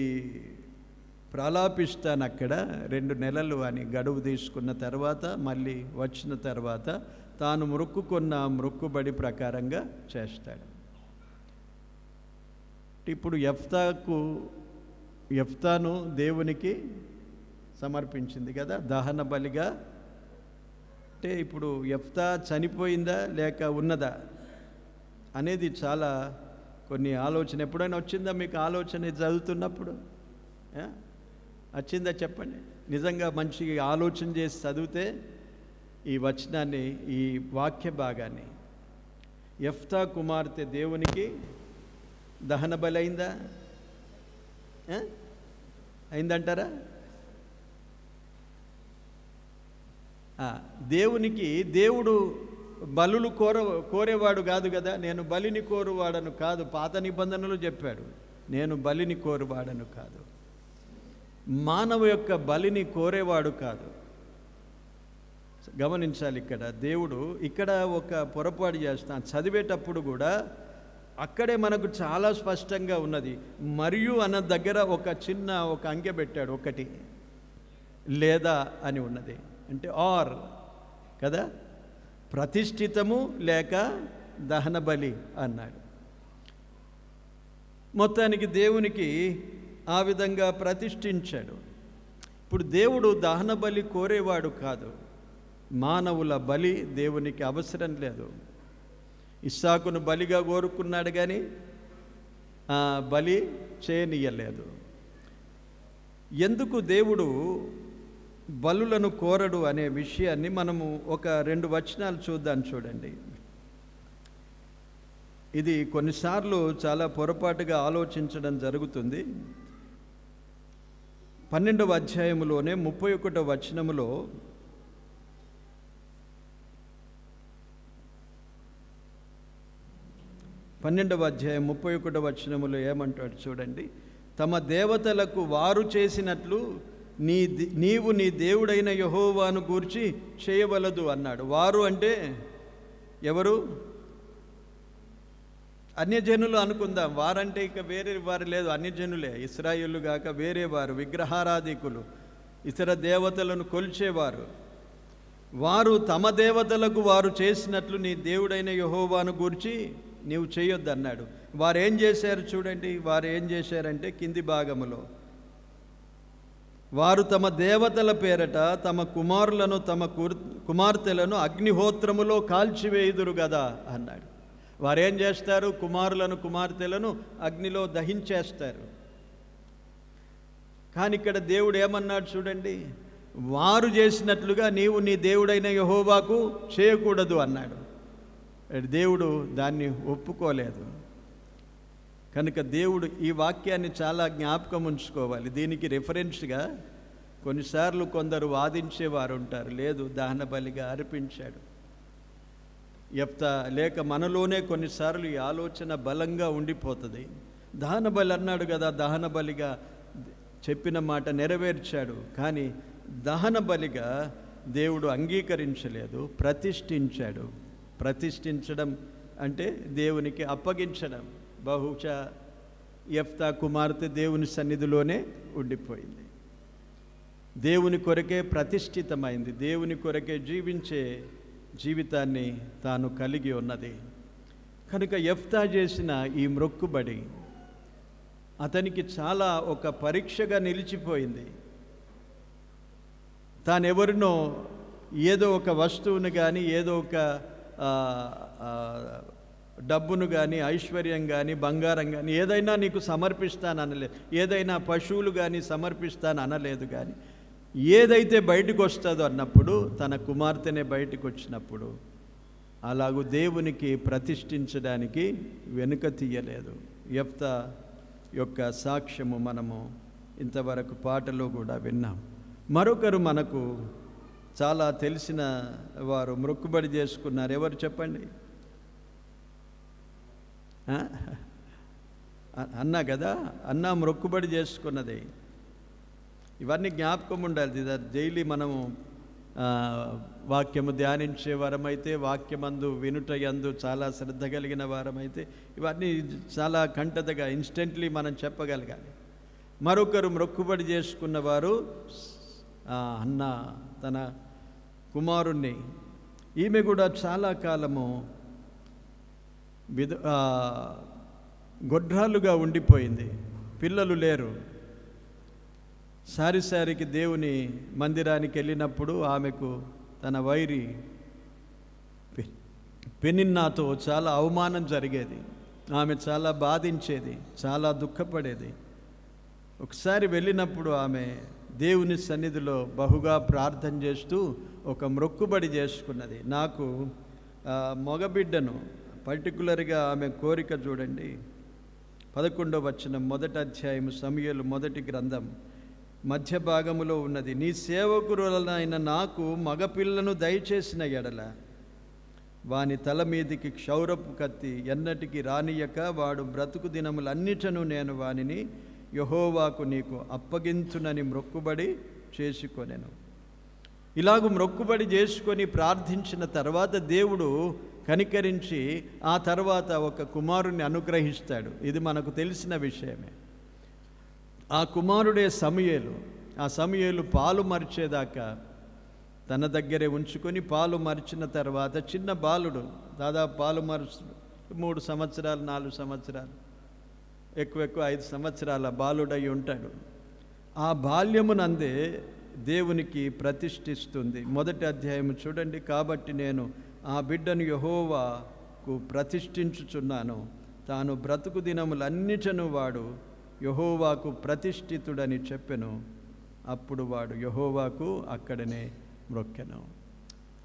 ప్రలాపిస్తాను అక్కడ 2 నెలలు అని గడువు తీసుకున్న తర్వాత మళ్ళీ వచ్చిన తర్వాత తాను మొక్కుకున్న మొక్కుబడి ప్రకారంగా చేస్తాడు. ఇప్పుడు యెఫ్తాను దేవునికి సమర్పించింది కదా దహన బలిగా. అంటే ఇప్పుడు యెఫ్తా చనిపోయిందా లేక ఉన్నదా అనేది చాలా కొన్ని ఆలోచన ఎప్పుడైనా వచ్చిందా మీకు? ఆలోచన చదువుతున్నప్పుడు వచ్చిందా చెప్పండి. నిజంగా మంచిగా ఆలోచన చేసి చదివితే ఈ వచనాన్ని, ఈ వాక్య భాగాన్ని, యెఫ్తా కుమార్తె దేవునికి దహన బలి అయిందా? అయిందంటారా? దేవునికి దేవుడు బలులు కోరేవాడు కాదు కదా, నేను బలిని కోరువాడను కాదు. పాత నిబంధనలు చెప్పాడు, నేను బలిని కోరువాడను కాదు. మానవ యొక్క బలిని కోరేవాడు కాదు. గమనించాలి, ఇక్కడ దేవుడు ఇక్కడ ఒక పొరపాటు చేస్తాను. చదివేటప్పుడు కూడా అక్కడే మనకు చాలా స్పష్టంగా ఉన్నది. మరియు అన్న దగ్గర ఒక అంకె పెట్టాడు, ఒకటి లేదా అని ఉన్నది. అంటే ఆర్ కదా, ప్రతిష్ఠితము లేక దహన బలి అన్నాడు. మొత్తానికి దేవునికి ఆ విధంగా ప్రతిష్ఠించాడు. ఇప్పుడు దేవుడు దహన బలి కోరేవాడు కాదు. మానవుల బలి దేవునికి అవసరం లేదు. ఇస్సాకును బలిగా కోరుకున్నాడు కానీ బలి చేయనీయలేదు. ఎందుకు దేవుడు బలులను కోరడు అనే విషయాన్ని మనము ఒక 2 వచనాలు చూద్దాం. చూడండి, ఇది కొన్నిసార్లు చాలా పొరపాటుగా ఆలోచించడం జరుగుతుంది. 12వ అధ్యాయములోనే 31వ వచనములో ఏమంటాడు చూడండి. తమ దేవతలకు వారు చేసినట్లు నీవు నీ దేవుడైన యెహోవాను గూర్చి చేయవలదు అన్నాడు. వారు అంటే ఎవరు? అన్యజనులు అనుకుందాం. వారంటే ఇక వేరే వారు లేదు, అన్యజనులే. ఇశ్రాయేలు గాక వేరే వారు, విగ్రహారాధికులు, ఇతర దేవతలను కొలిచేవారు. వారు తమ దేవతలకు వారు చేసినట్లు నీ దేవుడైన యెహోవాను గూర్చి నీవు చేయొద్దు అన్నాడు. వారు ఏం చేశారు చూడండి. వారు ఏం చేశారంటే కింది భాగములో, వారు తమ దేవతల పేరట తమ కుమారులను తమ కుమార్తెలను అగ్నిహోత్రములో కాల్చివేయుదురు కదా అన్నాడు. వారేం చేస్తారు? కుమారులను కుమార్తెలను అగ్నిలో దహించేస్తారు. కానీ ఇక్కడ దేవుడు ఏమన్నాడు చూడండి, వారు చేసినట్లుగా నీవు నీ దేవుడైన యెహోవాకు చేయకూడదు అన్నాడు. దేవుడు దాన్ని ఒప్పుకోలేదు. కనుక దేవుడు ఈ వాక్యాన్ని చాలా జ్ఞాపకం ఉంచుకోవాలి. దీనికి రెఫరెన్స్గా కొన్నిసార్లు కొందరు వాదించేవారు ఉంటారు, లేదు దహన బలిగా అర్పించాడు యెఫ్తా. లేక మనలోనే కొన్నిసార్లు ఈ ఆలోచన బలంగా ఉండిపోతుంది. దహన బలి అన్నాడు కదా, దహన బలిగా చెప్పిన మాట నెరవేర్చాడు. కానీ దహన బలిగా దేవుడు అంగీకరించలేదు, ప్రతిష్ఠించాడు. ప్రతిష్ఠించడం అంటే దేవునికి అప్పగించడం. బహుశా యెఫ్తా కుమార్తె దేవుని సన్నిధిలోనే ఉండిపోయింది. దేవుని కొరకే ప్రతిష్ఠితమైంది. దేవుని కొరకే జీవించే జీవితాన్ని తాను కలిగి ఉన్నది. కనుక యెఫ్తా చేసిన ఈ మ్రొక్కుబడి అతనికి చాలా ఒక పరీక్షగా నిలిచిపోయింది. తానెవరినో ఏదో ఒక వస్తువును కానీ, ఏదో ఒక డబ్బును కానీ, ఐశ్వర్యం కానీ, బంగారం కానీ ఏదైనా నీకు సమర్పిస్తాను అనలేదు. ఏదైనా పశువులు కానీ సమర్పిస్తాను అనలేదు. కానీ ఏదైతే బయటకు వస్తుందో అన్నప్పుడు, తన కుమార్తెనే బయటకు వచ్చినప్పుడు అలాగూ దేవునికి ప్రతిష్ఠించడానికి వెనుక తీయలేదు. యెఫ్తా యొక్క సాక్ష్యము మనము ఇంతవరకు పాటలో కూడా విన్నాం. మరొకరు మనకు చాలా తెలిసిన వారు మ్రొక్కుబడి చేసుకున్నారు. ఎవరు చెప్పండి? అన్న కదా, అన్న మ్రొక్కుబడి చేసుకున్నది. ఇవన్నీ జ్ఞాపకం ఉండాలి. డైలీ మనము వాక్యము ధ్యానించే వారమైతే, వాక్యమందు వినుట యందు చాలా శ్రద్ధ కలిగిన వారమైతే ఇవన్నీ చాలా కంటతగా ఇన్స్టెంట్లీ మనం చెప్పగలగాలి. మరొకరు మ్రొక్కుబడి చేసుకున్నవారు అన్న తన కుమారుణ్ణి. ఈమె కూడా చాలా కాలము గొడ్రాలుగా ఉండిపోయింది. పిల్లలు లేరు. సారిసారికి దేవుని మందిరానికి వెళ్ళినప్పుడు ఆమెకు తన వైరి పెనిన్నాతో చాలా అవమానం జరిగేది. ఆమె చాలా బాధించేది, చాలా దుఃఖపడేది. ఒకసారి వెళ్ళినప్పుడు ఆమె దేవుని సన్నిధిలో బహుగా ప్రార్థన చేస్తూ ఒక మ్రొక్కుబడి చేసుకున్నది. నాకు మగబిడ్డను, పర్టికులర్గా ఆమె కోరిక చూడండి. 11వ వచనం, 1వ అధ్యాయం సమూయేలు మొదటి గ్రంథం మధ్య భాగములో ఉన్నది. నీ సేవకురాలైన నాకు మగపిల్లను దయచేసిన ఎడల వాని తల మీదికి క్షౌరపు కత్తి ఎన్నటికి రానియక వాడు బ్రతుకు దినములన్నిటను నేను వానిని యెహోవాకు నీకు అప్పగించునని మొక్కుబడి చేసుకొనెను. ఇలాగూ మొక్కుబడి చేసుకొని ప్రార్థించిన తర్వాత దేవుడు కనికరించి ఆ తర్వాత ఒక కుమారుణ్ణి అనుగ్రహిస్తాడు. ఇది మనకు తెలిసిన విషయమే. ఆ కుమారుడే సమూయేలు. ఆ సమూయేలు పాలు మరిచేదాకా తన దగ్గరే ఉంచుకొని పాలు మరిచిన తర్వాత చిన్న బాలుడు, దాదాపు పాలు మరుచు 3 సంవత్సరాలు 4 సంవత్సరాలు, ఎక్కువ 5 సంవత్సరాల బాలుడై ఉంటాడు. ఆ బాల్యమునందే దేవునికి ప్రతిష్ఠిస్తుంది. 1వ అధ్యాయం చూడండి. కాబట్టి నేను ఆ బిడ్డను యెహోవాకు ప్రతిష్ఠించుచున్నాను, తాను బ్రతుకు దినములన్నిటను వాడు యెహోవాకు ప్రతిష్ఠితుడని చెప్పెను. అప్పుడు వాడు యెహోవాకు అక్కడనే మ్రొక్కెను.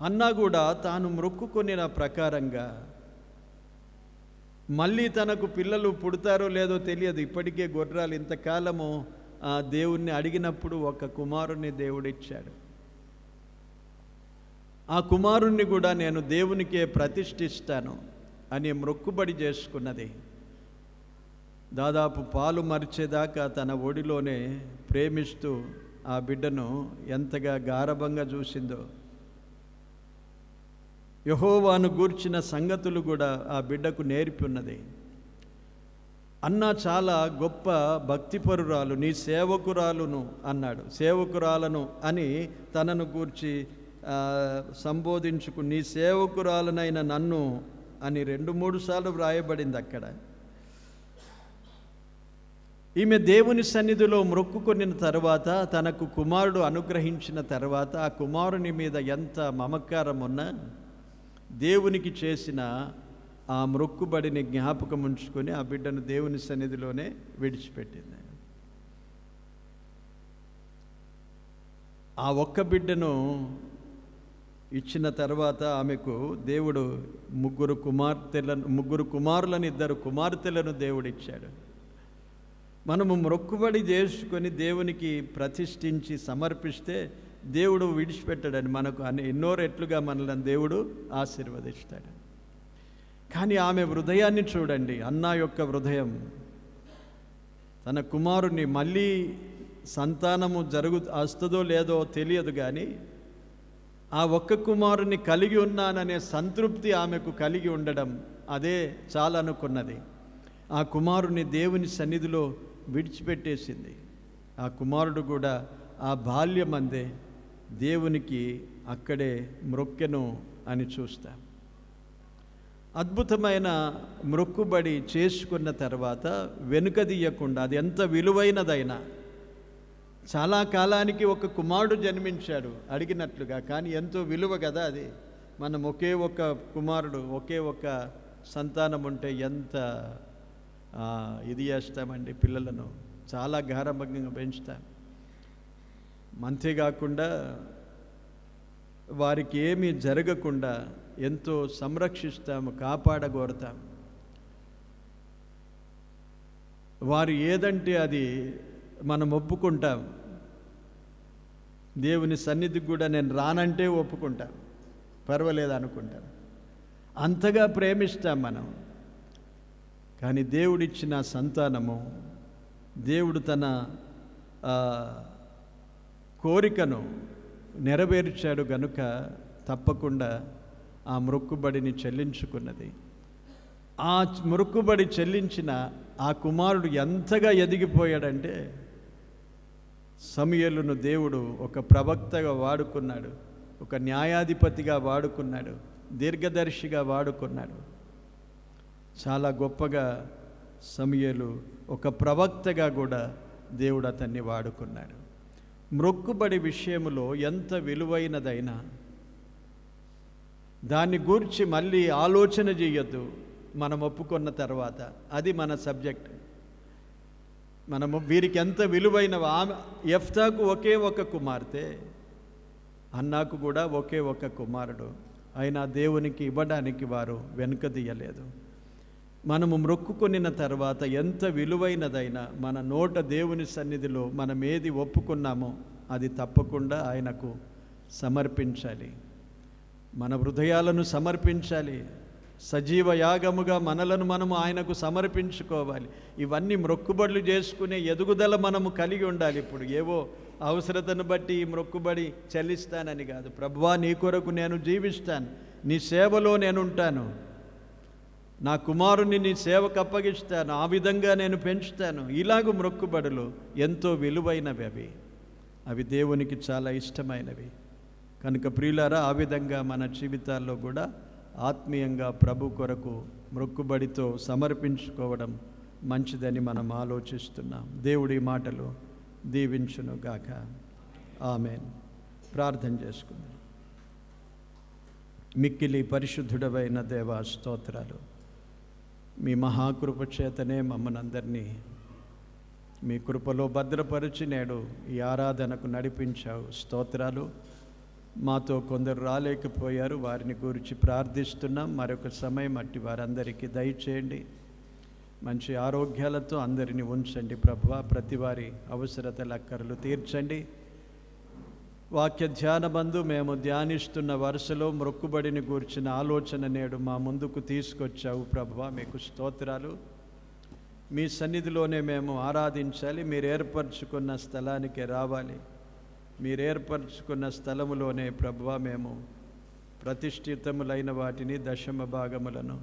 అన్నా కూడా తాను మ్రొక్కుకొనిన ప్రకారంగా మళ్ళీ తనకు పిల్లలు పుడతారో లేదో తెలియదు. ఇప్పటికే గొర్రెలు ఇంతకాలము ఆ దేవుణ్ణి అడిగినప్పుడు ఒక కుమారుణ్ణి దేవుడిచ్చాడు. ఆ కుమారుణ్ణి కూడా నేను దేవునికే ప్రతిష్ఠిస్తాను అని మొక్కుబడి చేసుకున్నది. దాదాపు పాలు మరిచేదాకా తన ఒడిలోనే ప్రేమిస్తూ ఆ బిడ్డను ఎంతగా గారభంగా చూసిందో. యెహోవాను గూర్చిన సంగతులు కూడా ఆ బిడ్డకు నేర్పి ఉన్నది. అన్న చాలా గొప్ప భక్తిపరురాలు, నీ సేవకురాలును అన్నాడు. సేవకురాలను అని తనను గూర్చి సంబోధించుకు, నీ సేవకురాలనైన నన్ను అని 2-3 సార్లు వ్రాయబడింది అక్కడ. ఈమె దేవుని సన్నిధిలో మొక్కుకొనిన తర్వాత, తనకు కుమారుడు అనుగ్రహించిన తర్వాత, ఆ కుమారుని మీద ఎంత మమకారం ఉన్నా దేవునికి చేసిన ఆ మొక్కుబడిని జ్ఞాపకం ఉంచుకొని ఆ బిడ్డను దేవుని సన్నిధిలోనే విడిచిపెట్టింది. ఆ ఒక్క బిడ్డను ఇచ్చిన తర్వాత ఆమెకు దేవుడు 3 కుమారులను 2 కుమార్తెలను దేవుడిచ్చాడు. మనము మొక్కుబడి చేసుకొని దేవునికి ప్రతిష్ఠించి సమర్పిస్తే దేవుడు విడిచిపెట్టాడని మనకు ఎన్నో రెట్లుగా మనల్ని దేవుడు ఆశీర్వదిస్తాడు. కానీ ఆమె హృదయాన్ని చూడండి. అన్నా యొక్క హృదయం, తన కుమారుని మళ్ళీ సంతానము వస్తుందో లేదో తెలియదు, కానీ ఆ ఒక్క కుమారుని కలిగి ఉన్నాననే సంతృప్తి ఆమెకు కలిగి ఉండడం, అదే చాలనుకున్నది. ఆ కుమారుని దేవుని సన్నిధిలో విడిచిపెట్టేసింది. ఆ కుమారుడు కూడా ఆ బాల్యమందే దేవునికి అక్కడే మ్రొక్కెను అని చూస్తాం. అద్భుతమైన మొక్కుబడి చేసుకున్న తర్వాత వెనుకదీయకుండా, అది ఎంత విలువైనదైనా, చాలా కాలానికి ఒక కుమారుడు జన్మించాడు అడిగినట్లుగా, కానీ ఎంతో విలువ కదా అది. మనం ఒకే ఒక కుమారుడు, ఒకే ఒక సంతానం ఉంటే ఎంత ఇది చేస్తామండి. పిల్లలను చాలా గారాబంగా పెంచుతాం. అంతేకాకుండా వారికి ఏమీ జరగకుండా ఎంతో సంరక్షిస్తాము, కాపాడగోరుతాం. వారు ఏదంటే అది మనం ఒప్పుకుంటాం. దేవుని సన్నిధికి కూడా నేను రానంటే ఒప్పుకుంటాం, పర్వాలేదు అనుకుంటాం. అంతగా ప్రేమిస్తాం మనం. కానీ దేవుడిచ్చిన సంతానము, దేవుడు తన కోరికను నెరవేర్చాడు గనుక తప్పకుండా ఆ మొక్కుబడిని చెల్లించుకున్నది. ఆ మొక్కుబడి చెల్లించిన ఆ కుమారుడు ఎంతగా ఎదిగిపోయాడంటే, సమూయేలును దేవుడు ఒక ప్రవక్తగా వాడుకున్నాడు, ఒక న్యాయాధిపతిగా వాడుకున్నాడు, దీర్ఘదర్శిగా వాడుకున్నాడు. చాలా గొప్పగా సమూయేలు ఒక ప్రవక్తగా కూడా దేవుడు అతన్ని వాడుకున్నాడు. మొక్కుబడి విషయములో ఎంత విలువైనదైనా దాన్ని గూర్చి మళ్ళీ ఆలోచన చేయొద్దు. మనం ఒప్పుకున్న తర్వాత అది మన సబ్జెక్ట్. మనము వీరికి ఎంత విలువైన, యెఫ్తాకు ఒకే ఒక కుమార్తె, అన్నాకు కూడా ఒకే ఒక కుమారుడు, అయినా దేవునికి ఇవ్వడానికి వారు వెనుకదీయలేదు. మనము మొక్కుకొనిన తర్వాత ఎంత విలువైనదైనా మన నోట దేవుని సన్నిధిలో మనం ఏది ఒప్పుకున్నామో అది తప్పకుండా ఆయనకు సమర్పించాలి. మన హృదయాలను సమర్పించాలి. సజీవ యాగముగా మనలను మనము ఆయనకు సమర్పించుకోవాలి. ఇవన్నీ మొక్కుబడులు చేసుకునే ఎదుగుదల మనము కలిగి ఉండాలి. ఇప్పుడు ఏవో అవసరతను బట్టి ఈ మొక్కుబడి చెల్లిస్తానని కాదు. ప్రభువా, నీ కొరకు నేను జీవిస్తాను, నీ సేవలో నేను ఉంటాను, నా కుమారుని నీ సేవకు అప్పగిస్తాను, ఆ విధంగా నేను పెంచుతాను. ఇలాగ మొక్కుబడులు ఎంతో విలువైనవి. అవి దేవునికి చాలా ఇష్టమైనవి. కనుక ప్రియులారా, ఆ విధంగా మన జీవితాల్లో కూడా ఆత్మీయంగా ప్రభు కొరకు మొక్కుబడితో సమర్పించుకోవడం మంచిదని మనం ఆలోచిస్తున్నాం. దేవుడి మాటలు దీవించునుగాక. ఆమేన్. ప్రార్థన చేసుకుందాం. మిక్కిలి పరిశుద్ధుడవైన దేవా, స్తోత్రాలు. మీ మహాకృప చేతనే మమ్మల్ని అందరినీ మీ కృపలో భద్రపరిచి నేడు ఈ ఆరాధనకు నడిపించావు. స్తోత్రాలు. మాతో కొందరు రాలేకపోయారు, వారిని గురించి ప్రార్థిస్తున్నాం. మరొక సమయం అట్టి వారందరికీ దయచేయండి. మంచి ఆరోగ్యాలతో అందరినీ ఉంచండి ప్రభువా. ప్రతి వారి అవసరతల అక్కర్లు తీర్చండి. వాక్య ధ్యానమందు మేము ధ్యానిస్తున్న వరుసలో మొక్కుబడిని గూర్చిన ఆలోచన నేడు మా ముందుకు తీసుకొచ్చావు ప్రభువా. మీకు స్తోత్రాలు. మీ సన్నిధిలోనే మేము ఆరాధించాలి. మీరు ఏర్పరచుకున్న స్థలానికి రావాలి. మీరు ఏర్పరచుకున్న స్థలములోనే ప్రభువా మేము ప్రతిష్ఠితములైన వాటిని, దశమ భాగములను,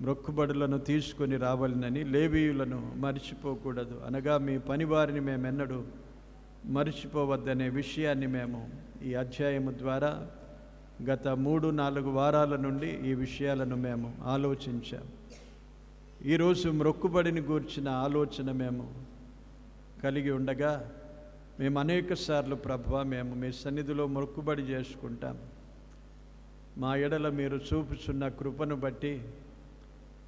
మొక్కుబడులను తీసుకొని రావాలనని లేవీయులను మర్చిపోకూడదు. అనగా మీ పనివారిని మేమెన్నడూ మర్చిపోవద్దనే విషయాన్ని మేము ఈ అధ్యాయము ద్వారా గత 3-4 వారాల నుండి ఈ విషయాలను మేము ఆలోచించాం. ఈరోజు మొక్కుబడిని గూర్చిన ఆలోచన మేము కలిగి ఉండగా మేము అనేక సార్లు ప్రభువా మేము మీ సన్నిధిలో మొక్కుబడి చేసుకుంటాం. మా ఎడల మీరు చూపుచున్న కృపను బట్టి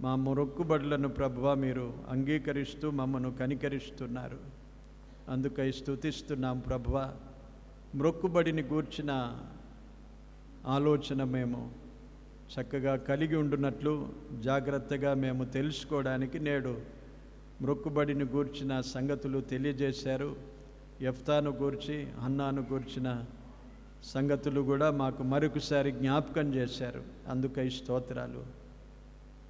మా మొక్కుబడులను ప్రభువా మీరు అంగీకరిస్తూ మమ్మను కనికరిస్తున్నారు. అందుకై స్తుతిస్తున్నాం ప్రభువా. మొక్కుబడిని గూర్చిన ఆలోచన మేము చక్కగా కలిగి ఉండునట్లు జాగ్రత్తగా మేము తెలుసుకోవడానికి నేడు మొక్కుబడిని గూర్చిన సంగతులు తెలియజేశారు. యెఫ్తాను గూర్చి, హన్నాను గూర్చిన సంగతులు కూడా మాకు మరొకసారి జ్ఞాపకం చేశారు. అందుకై స్తోత్రాలు.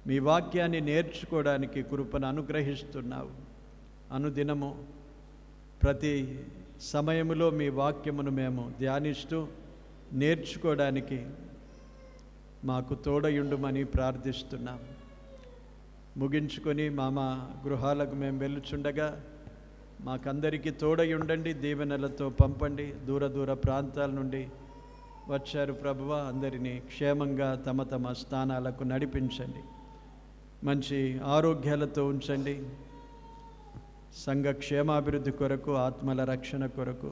మీ వాక్యాన్ని నేర్చుకోవడానికి కృపను అనుగ్రహిస్తున్నావు. అనుదినము ప్రతి సమయములో మీ వాక్యమును మేము ధ్యానిస్తూ నేర్చుకోవడానికి మాకు తోడయుండుమని ప్రార్థిస్తున్నాం. ముగించుకొని మా గృహాలకు మేము వెళ్ళుచుండగా మాకందరికీ తోడయుండండి, దీవెనలతో పంపండి. దూర ప్రాంతాల నుండి వచ్చారు ప్రభువా, అందరినీ క్షేమంగా తమ తమ స్థానాలకు నడిపించండి. మంచి ఆరోగ్యాలతో ఉంచండి. సంఘ క్షేమాభివృద్ధి కొరకు, ఆత్మల రక్షణ కొరకు,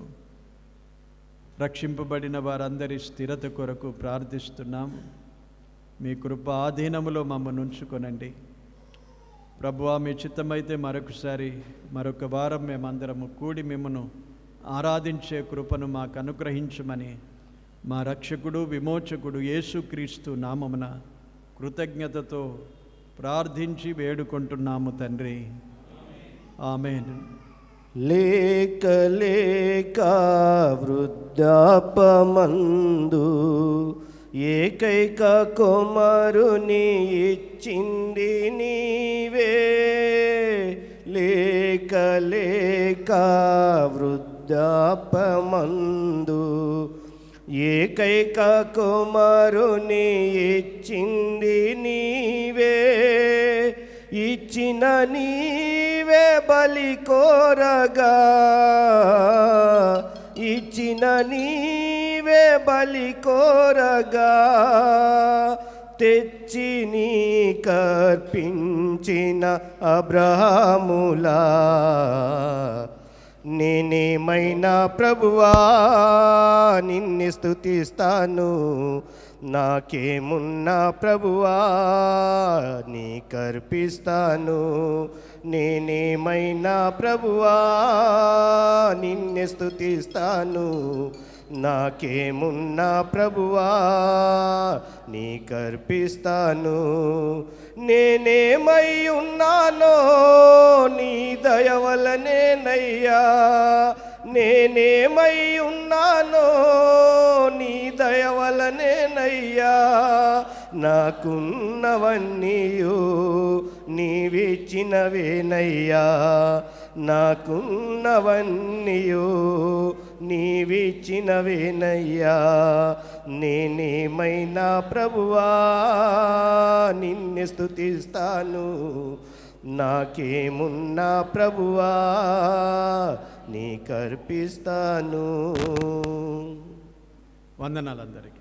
రక్షింపబడిన వారందరి స్థిరత కొరకు ప్రార్థిస్తున్నాం. మీ కృప ఆధీనములో మమ్మల్ని ఉంచుకొనండి ప్రభువా. మీ చిత్తమైతే మరొక వారం మేమందరము కూడి మిమ్మను ఆరాధించే కృపను మాకు అనుగ్రహించమని మా రక్షకుడు, విమోచకుడు యేసుక్రీస్తు నామమున కృతజ్ఞతతో ప్రార్థించి వేడుకుంటున్నాము తండ్రి. ఆమేన్. లేక లేక వృద్ధాపమందు ఏకైక కుమారుని ఇచ్చింది నీవే. లేక లేక వృద్ధాపమందు ఏకైక కుమారుని ఇచ్చింది నీవే. ఇచ్చిన నీవే బలి కోరగా, ఇచ్చిన నీవే బలి కోరగా, తెచ్చి నీకర్పించిన అబ్రహాములా నేనేమైనా ప్రభువా నిన్ను స్తుతిస్తాను. నాకేమున్నా ప్రభువా నీకర్పిస్తాను. నేనేమైనా ప్రభువా నిన్ను స్తుతిస్తాను. నాకేమున్నా ప్రభువా నీకర్పిస్తాను. నేనేమై ఉన్నానో నీ దయ వలనేనయ్యా. నేనేమై ఉన్నానో నీ దయ వలనేనయ్యా. నీవేనయ్యా, నాకున్నవన్నీయు నీవిచ్చినవేనయ్యా, నాకున్నవన్నీయు నీవిచ్చినవేనయ్యా. నేనేమైనా ప్రభువా నిన్ను స్తుతిస్తాను, నాకేమున్నా ప్రభువా నీకర్పిస్తాను. వందనాలందరికీ.